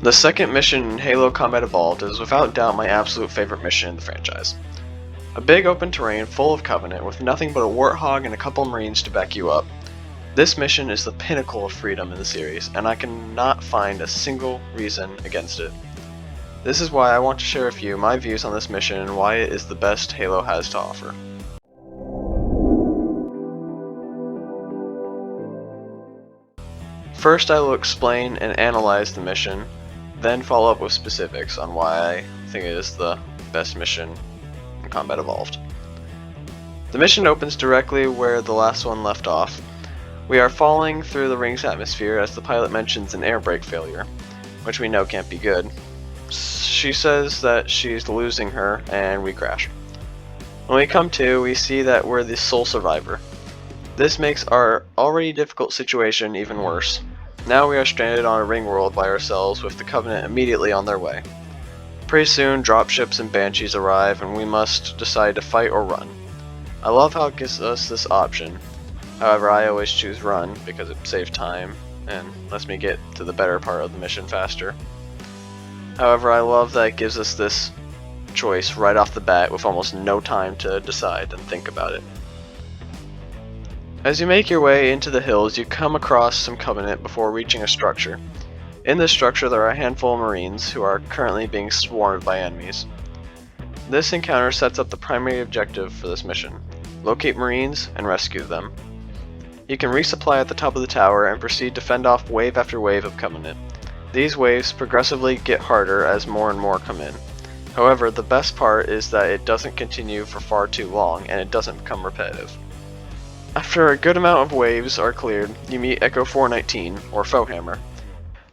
The second mission in Halo Combat Evolved is without doubt my absolute favorite mission in the franchise. A big open terrain full of Covenant with nothing but a Warthog and a couple Marines to back you up. This mission is the pinnacle of freedom in the series, and I cannot find a single reason against it. This is why I want to share with you my views on this mission and why it is the best Halo has to offer. First, I will explain and analyze the mission, then follow up with specifics on why I think it is the best mission in Combat Evolved. The mission opens directly where the last one left off. We are falling through the ring's atmosphere as the pilot mentions an air brake failure, which we know can't be good. She says that she's losing her, and we crash. When we come to, we see that we're the sole survivor. This makes our already difficult situation even worse. Now we are stranded on a ring world by ourselves with the Covenant immediately on their way. Pretty soon, dropships and banshees arrive and we must decide to fight or run. I love how it gives us this option. However, I always choose run because it saves time and lets me get to the better part of the mission faster. However, I love that it gives us this choice right off the bat with almost no time to decide and think about it. As you make your way into the hills, you come across some Covenant before reaching a structure. In this structure, there are a handful of Marines who are currently being swarmed by enemies. This encounter sets up the primary objective for this mission: locate Marines and rescue them. You can resupply at the top of the tower and proceed to fend off wave after wave of Covenant. These waves progressively get harder as more and more come in. However, the best part is that it doesn't continue for far too long and it doesn't become repetitive. After a good amount of waves are cleared, you meet Echo 419, or Foehammer.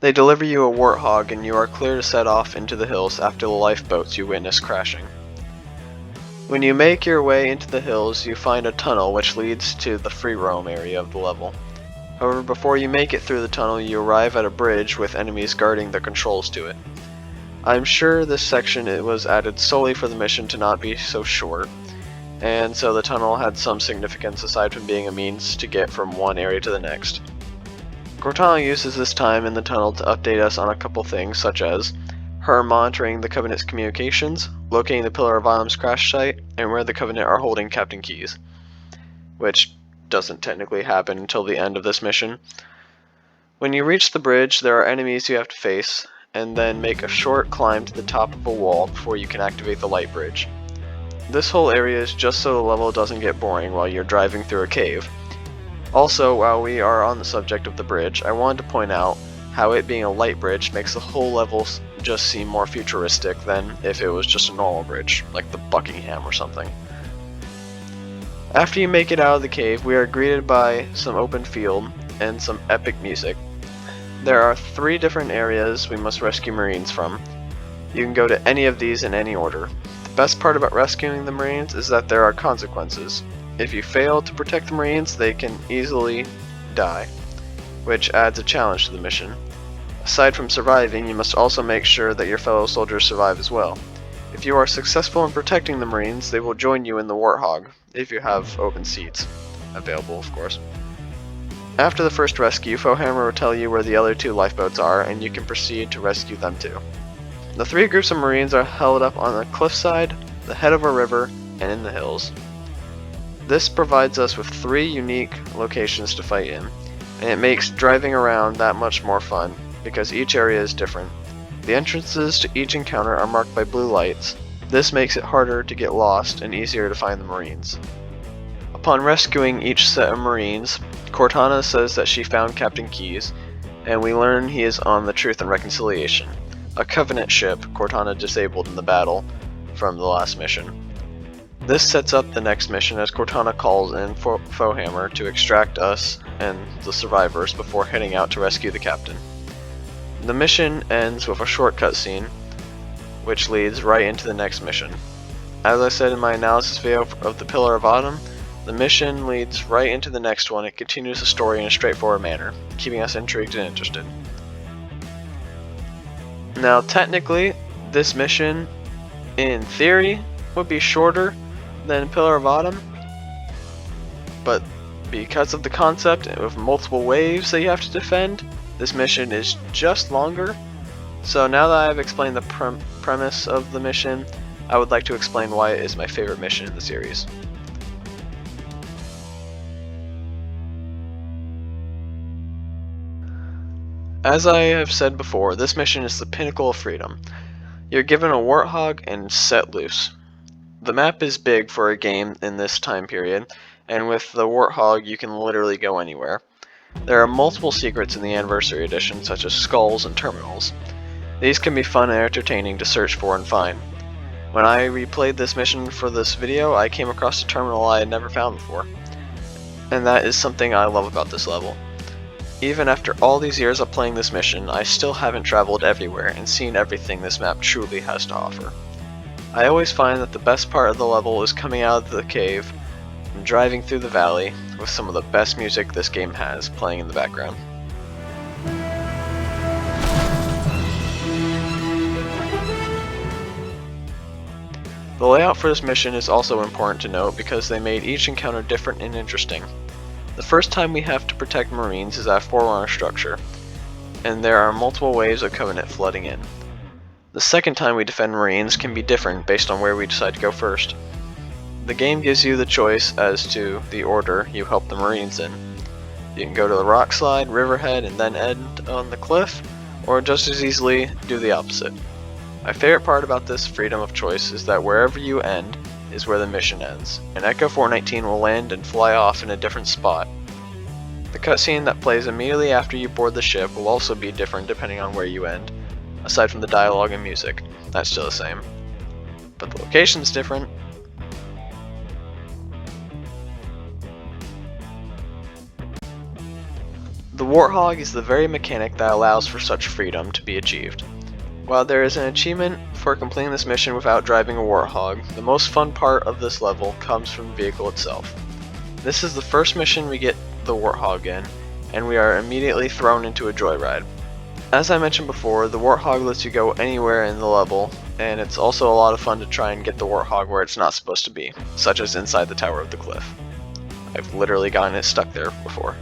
They deliver you a Warthog and you are clear to set off into the hills after the lifeboats you witness crashing. When you make your way into the hills, you find a tunnel which leads to the free roam area of the level. However, before you make it through the tunnel, you arrive at a bridge with enemies guarding the controls to it. I'm sure this section was added solely for the mission to not be so short, and so the tunnel had some significance aside from being a means to get from one area to the next. Cortana uses this time in the tunnel to update us on a couple things, such as her monitoring the Covenant's communications, locating the Pillar of Autumn's crash site, and where the Covenant are holding Captain Keys, which doesn't technically happen until the end of this mission. When you reach the bridge, there are enemies you have to face, and then make a short climb to the top of a wall before you can activate the light bridge. This whole area is just so the level doesn't get boring while you're driving through a cave. Also, while we are on the subject of the bridge, I wanted to point out how it being a light bridge makes the whole level just seem more futuristic than if it was just a normal bridge, like the Buckingham or something. After you make it out of the cave, we are greeted by some open field and some epic music. There are 3 different areas we must rescue Marines from. You can go to any of these in any order. The best part about rescuing the Marines is that there are consequences. If you fail to protect the Marines, they can easily die, which adds a challenge to the mission. Aside from surviving, you must also make sure that your fellow soldiers survive as well. If you are successful in protecting the Marines, they will join you in the Warthog, if you have open seats available, of course. After the first rescue, Foehammer will tell you where the other 2 lifeboats are, and you can proceed to rescue them too. The 3 groups of Marines are held up on a cliffside, the head of a river, and in the hills. This provides us with 3 unique locations to fight in, and it makes driving around that much more fun, because each area is different. The entrances to each encounter are marked by blue lights. This makes it harder to get lost and easier to find the Marines. Upon rescuing each set of Marines, Cortana says that she found Captain Keys, and we learn he is on the Truth and Reconciliation, a Covenant ship Cortana disabled in the battle from the last mission. This sets up the next mission as Cortana calls in Foehammer to extract us and the survivors before heading out to rescue the captain. The mission ends with a short cutscene, which leads right into the next mission. As I said in my analysis video of the Pillar of Autumn, the mission leads right into the next one and continues the story in a straightforward manner, keeping us intrigued and interested. Now technically, this mission, in theory, would be shorter than Pillar of Autumn, but because of the concept of multiple waves that you have to defend, this mission is just longer, So now that I've explained the premise of the mission, I would like to explain why it is my favorite mission in the series. As I have said before, this mission is the pinnacle of freedom. You're given a Warthog and set loose. The map is big for a game in this time period, and with the Warthog you can literally go anywhere. There are multiple secrets in the Anniversary Edition, such as skulls and terminals. These can be fun and entertaining to search for and find. When I replayed this mission for this video, I came across a terminal I had never found before. And that is something I love about this level. Even after all these years of playing this mission, I still haven't traveled everywhere and seen everything this map truly has to offer. I always find that the best part of the level is coming out of the cave and driving through the valley with some of the best music this game has playing in the background. The layout for this mission is also important to note because they made each encounter different and interesting. The first time we have to protect Marines is at a Forerunner structure, and there are multiple waves of Covenant flooding in. The second time we defend Marines can be different based on where we decide to go first. The game gives you the choice as to the order you help the Marines in. You can go to the rock slide, riverhead, and then end on the cliff, or just as easily do the opposite. My favorite part about this freedom of choice is that wherever you end is where the mission ends, and Echo 419 will land and fly off in a different spot. The cutscene that plays immediately after you board the ship will also be different depending on where you end, aside from the dialogue and music. That's still the same. But the location's different. The Warthog is the very mechanic that allows for such freedom to be achieved. While there is an achievement for completing this mission without driving a Warthog, the most fun part of this level comes from the vehicle itself. This is the first mission we get the Warthog in, and we are immediately thrown into a joyride. As I mentioned before, the Warthog lets you go anywhere in the level, and it's also a lot of fun to try and get the Warthog where it's not supposed to be, such as inside the Tower of the Cliff. I've literally gotten it stuck there before.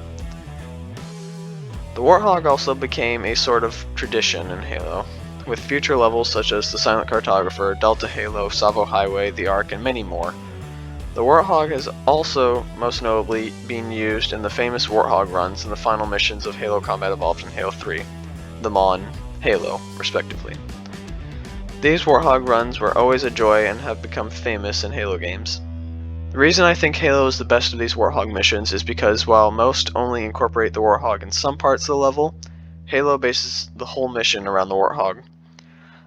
The Warthog also became a sort of tradition in Halo, with future levels such as the Silent Cartographer, Delta Halo, Savo Highway, the Ark, and many more. The Warthog has also most notably been used in the famous Warthog runs in the final missions of Halo Combat Evolved and Halo 3, the Maw and Halo, respectively. These Warthog runs were always a joy and have become famous in Halo games. The reason I think Halo is the best of these Warthog missions is because while most only incorporate the Warthog in some parts of the level, Halo bases the whole mission around the Warthog.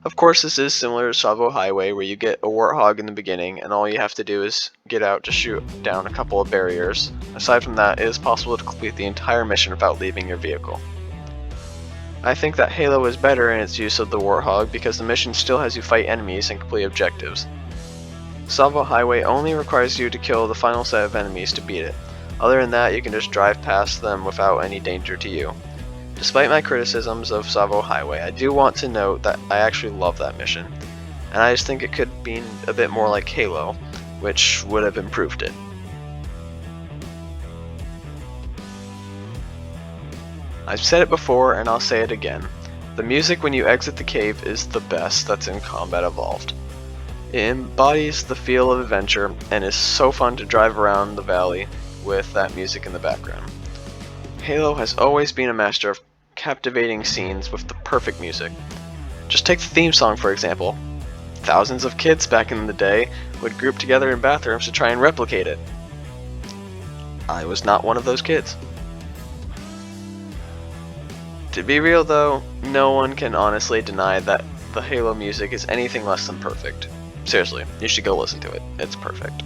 Of course, this is similar to Savo Highway, where you get a Warthog in the beginning and all you have to do is get out to shoot down a couple of barriers. Aside from that, it is possible to complete the entire mission without leaving your vehicle. I think that Halo is better in its use of the Warthog because the mission still has you fight enemies and complete objectives. Savo Highway only requires you to kill the final set of enemies to beat it. Other than that, you can just drive past them without any danger to you. Despite my criticisms of Savo Highway, I do want to note that I actually love that mission, and I just think it could be a bit more like Halo, which would have improved it. I've said it before and I'll say it again. The music when you exit the cave is the best that's in Combat Evolved. It embodies the feel of adventure and is so fun to drive around the valley with that music in the background. Halo has always been a master of captivating scenes with the perfect music. Just take the theme song for example. Thousands of kids back in the day would group together in bathrooms to try and replicate it. I was not one of those kids. To be real though, no one can honestly deny that the Halo music is anything less than perfect. Seriously, you should go listen to it. It's perfect.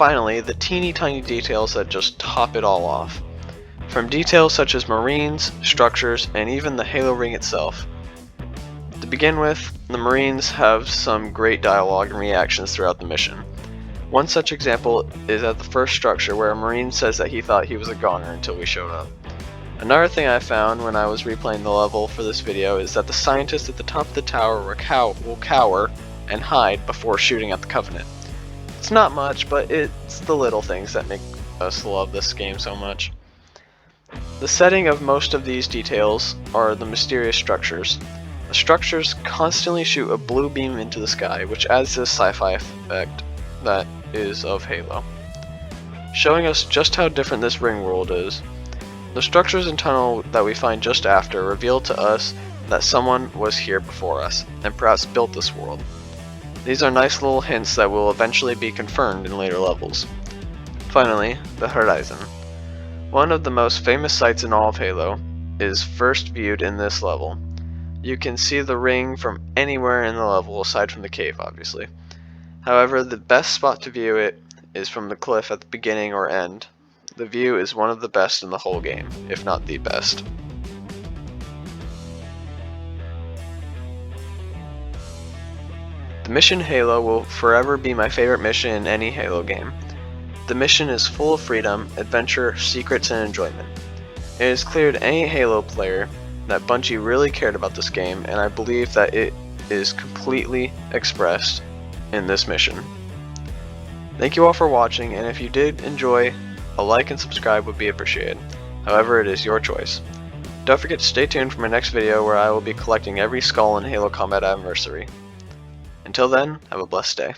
Finally, the teeny tiny details that just top it all off. From details such as Marines, structures, and even the Halo ring itself. To begin with, the Marines have some great dialogue and reactions throughout the mission. One such example is at the first structure where a Marine says that he thought he was a goner until we showed up. Another thing I found when I was replaying the level for this video is that the scientists at the top of the tower will cower and hide before shooting at the Covenant. It's not much, but it's the little things that make us love this game so much. The setting of most of these details are the mysterious structures. The structures constantly shoot a blue beam into the sky, which adds this sci-fi effect that is of Halo, showing us just how different this ring world is. The structures and tunnel that we find just after reveal to us that someone was here before us, and perhaps built this world. These are nice little hints that will eventually be confirmed in later levels. Finally, the horizon. One of the most famous sights in all of Halo is first viewed in this level. You can see the ring from anywhere in the level aside from the cave, obviously. However, the best spot to view it is from the cliff at the beginning or end. The view is one of the best in the whole game, if not the best. The mission Halo will forever be my favorite mission in any Halo game. The mission is full of freedom, adventure, secrets, and enjoyment. It is clear to any Halo player that Bungie really cared about this game, and I believe that it is completely expressed in this mission. Thank you all for watching, and if you did enjoy, a like and subscribe would be appreciated. However, it is your choice. Don't forget to stay tuned for my next video where I will be collecting every skull in Halo Combat Anniversary. Until then, have a blessed day.